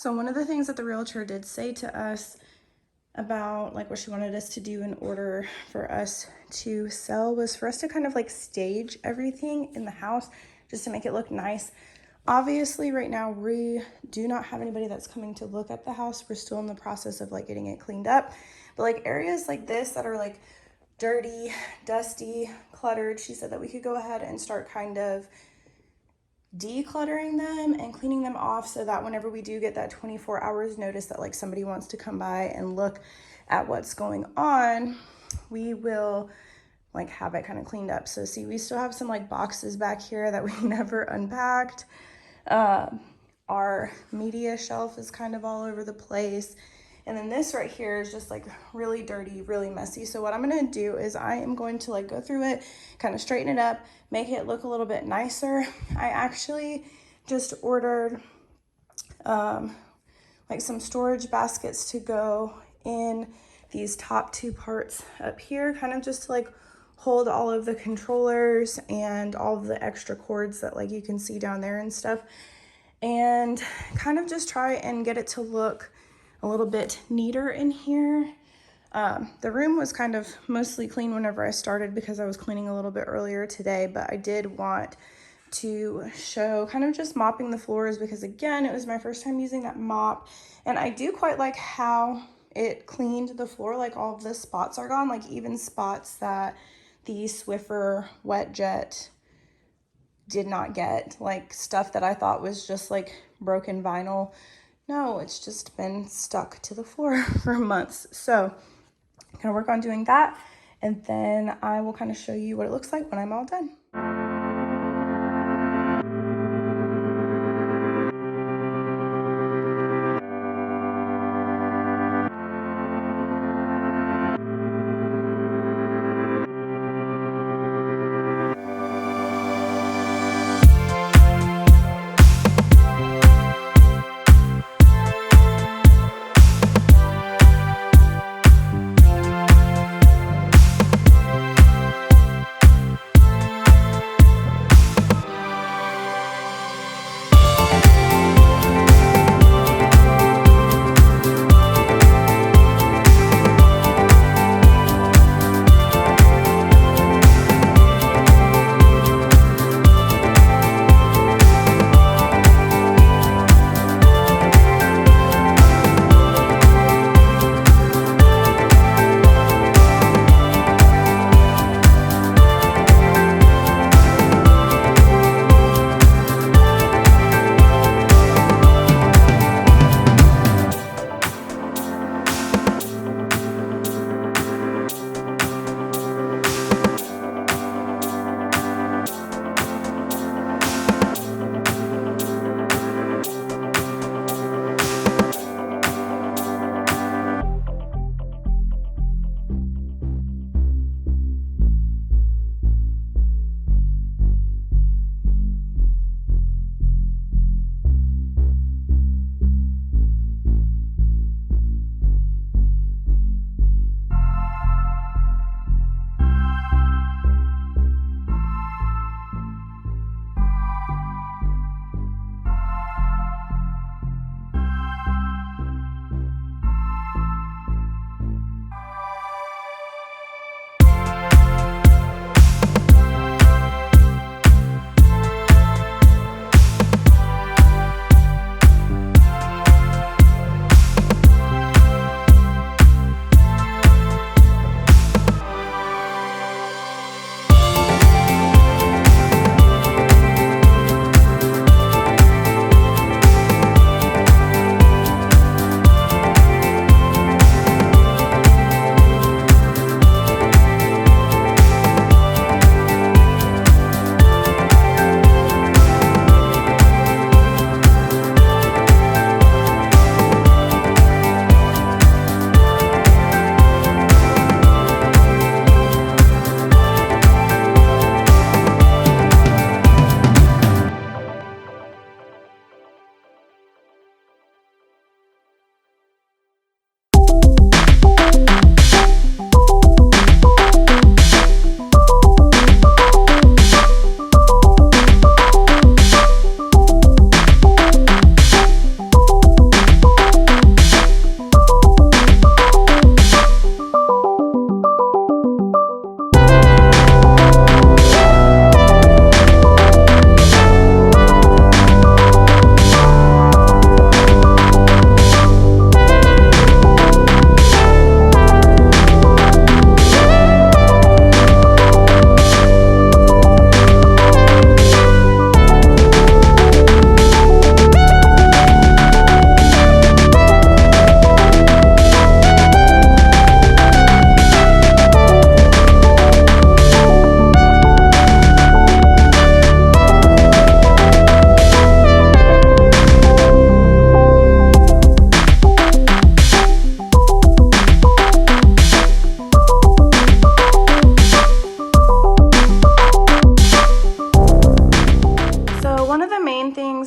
So one of the things that the realtor did say to us about like what she wanted us to do in order for us to sell was for us to kind of like stage everything in the house just to make it look nice. Obviously right now we do not have anybody that's coming to look at the house. We're still in the process of like getting it cleaned up, but like areas like this that are like dirty, dusty, cluttered, she said that we could go ahead and start kind of decluttering them and cleaning them off so that whenever we do get that 24 hours notice that like somebody wants to come by and look at what's going on, we will like have it kind of cleaned up. So see, we still have some like boxes back here that we never unpacked. Our media shelf is kind of all over the place. And then this right here is just like really dirty, really messy. So what I'm gonna do is I am going to like go through it, kind of straighten it up, make it look a little bit nicer. I actually just ordered like some storage baskets to go in these top two parts up here, kind of just to like hold all of the controllers and all of the extra cords that like you can see down there and stuff, and kind of just try and get it to look a little bit neater in here. The room was kind of mostly clean whenever I started because I was cleaning a little bit earlier today, but I did want to show kind of just mopping the floors because again, it was my first time using that mop, and I do quite like how it cleaned the floor. Like all of the spots are gone, like even spots that the Swiffer wet jet did not get, like stuff that I thought was just like broken vinyl. No, it's just been stuck to the floor for months. So I'm gonna work on doing that, and then I will kind of show you what it looks like when I'm all done.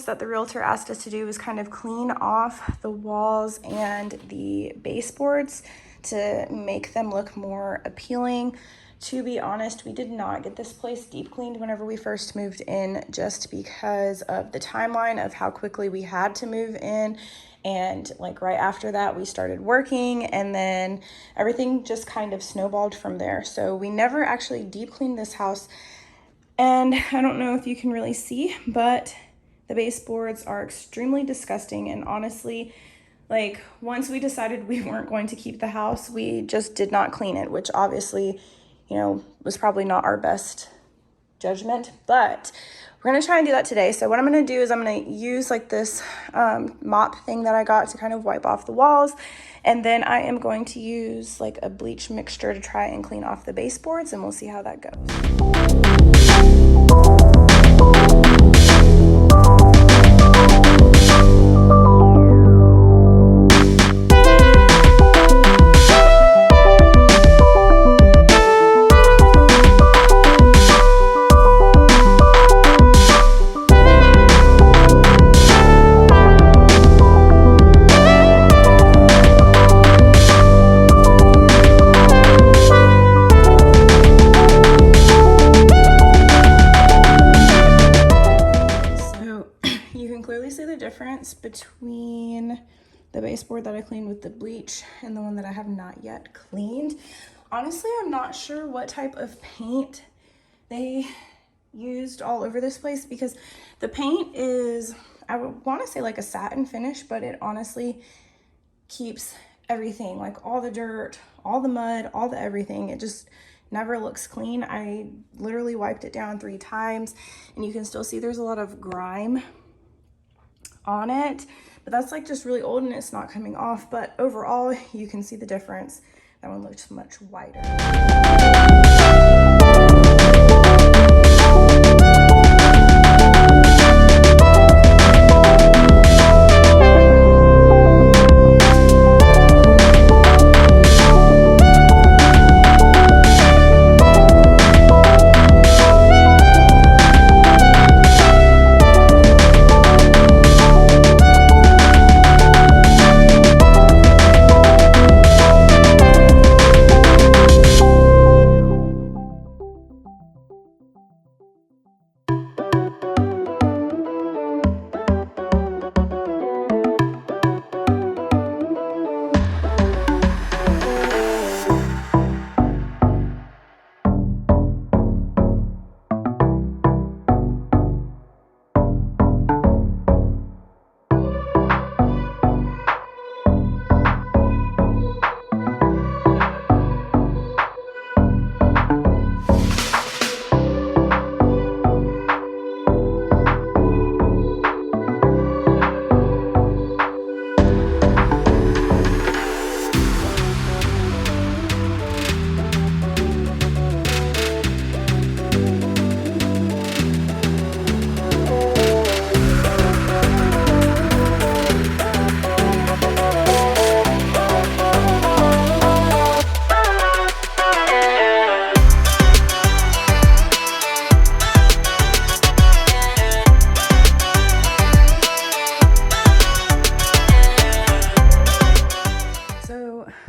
that the realtor asked us to do was kind of clean off the walls and the baseboards to make them look more appealing. To be honest, we did not get this place deep cleaned whenever we first moved in, just because of the timeline of how quickly we had to move in. And like right after that, we started working, and then everything just kind of snowballed from there. So we never actually deep cleaned this house. And I don't know if you can really see, but the baseboards are extremely disgusting. And honestly, like once we decided we weren't going to keep the house, we just did not clean it, which obviously, you know, was probably not our best judgment, but we're gonna try and do that today. So what I'm gonna do is I'm gonna use like this mop thing that I got to kind of wipe off the walls. And then I am going to use like a bleach mixture to try and clean off the baseboards, and we'll see how that goes. Between the baseboard that I cleaned with the bleach and the one that I have not yet cleaned. Honestly, I'm not sure what type of paint they used all over this place, because the paint is, I would want to say like a satin finish, but it honestly keeps everything, like all the dirt, all the mud, all the everything. It just never looks clean. I literally wiped it down 3 times, and you can still see there's a lot of grime on it, but that's like just really old and it's not coming off. But overall, you can see the difference. That one looks much whiter.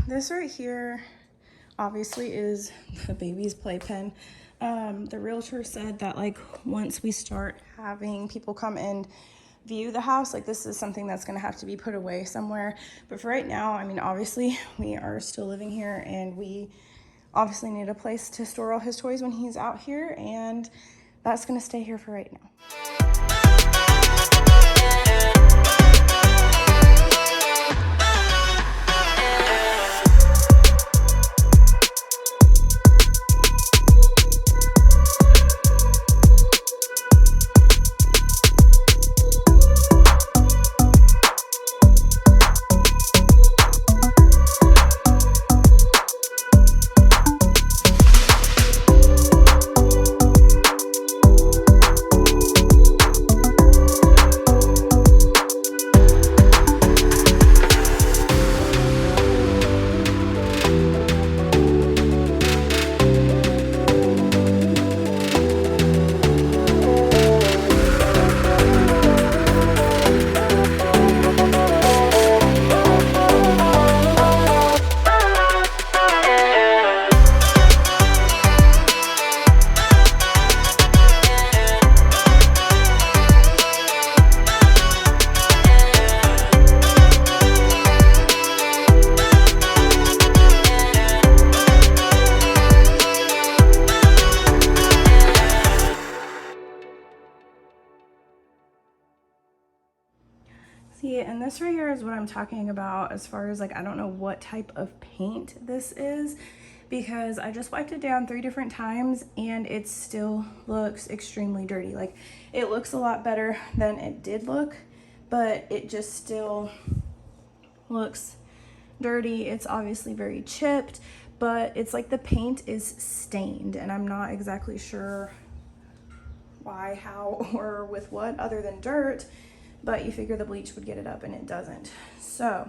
This right here obviously is the baby's playpen. The realtor said that like once we start having people come and view the house, like this is something that's going to have to be put away somewhere. But for right now, I mean, obviously we are still living here, and we obviously need a place to store all his toys when he's out here, and that's going to stay here for right now. See, and this right here is what I'm talking about as far as like, I don't know what type of paint this is, because I just wiped it down 3 different times and it still looks extremely dirty. Like, it looks a lot better than it did look, but it just still looks dirty. It's obviously very chipped, but it's like the paint is stained, and I'm not exactly sure why, how, or with what other than dirt, but you figure the bleach would get it up and it doesn't. So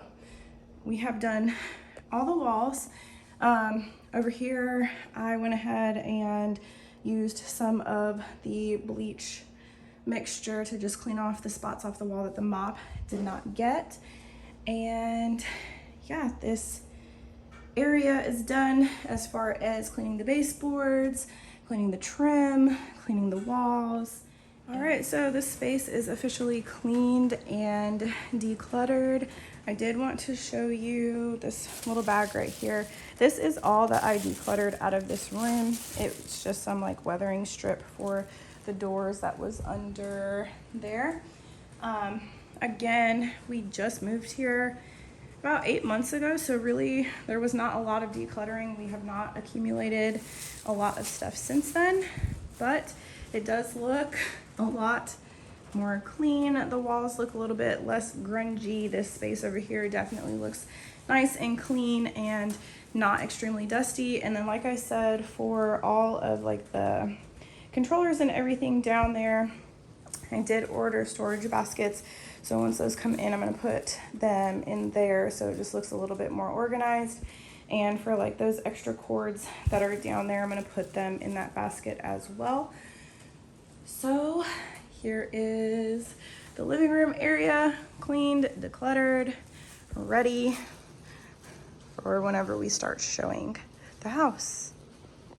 we have done all the walls. Over here, I went ahead and used some of the bleach mixture to just clean off the spots off the wall that the mop did not get. And yeah, this area is done as far as cleaning the baseboards, cleaning the trim, cleaning the walls. All right, so this space is officially cleaned and decluttered. I did want to show you this little bag right here. This is all that I decluttered out of this room. It's just some like weathering strip for the doors that was under there. Again, we just moved here about 8 months ago, so really there was not a lot of decluttering. We have not accumulated a lot of stuff since then, but it does look a lot more clean. The walls look a little bit less grungy. This space over here definitely looks nice and clean and not extremely dusty. And then, like I said, for all of like the controllers and everything down there, I did order storage baskets. So once those come in, I'm gonna put them in there so it just looks a little bit more organized. And for like those extra cords that are down there, I'm gonna put them in that basket as well. So here is the living room area, cleaned, decluttered, ready for whenever we start showing the house.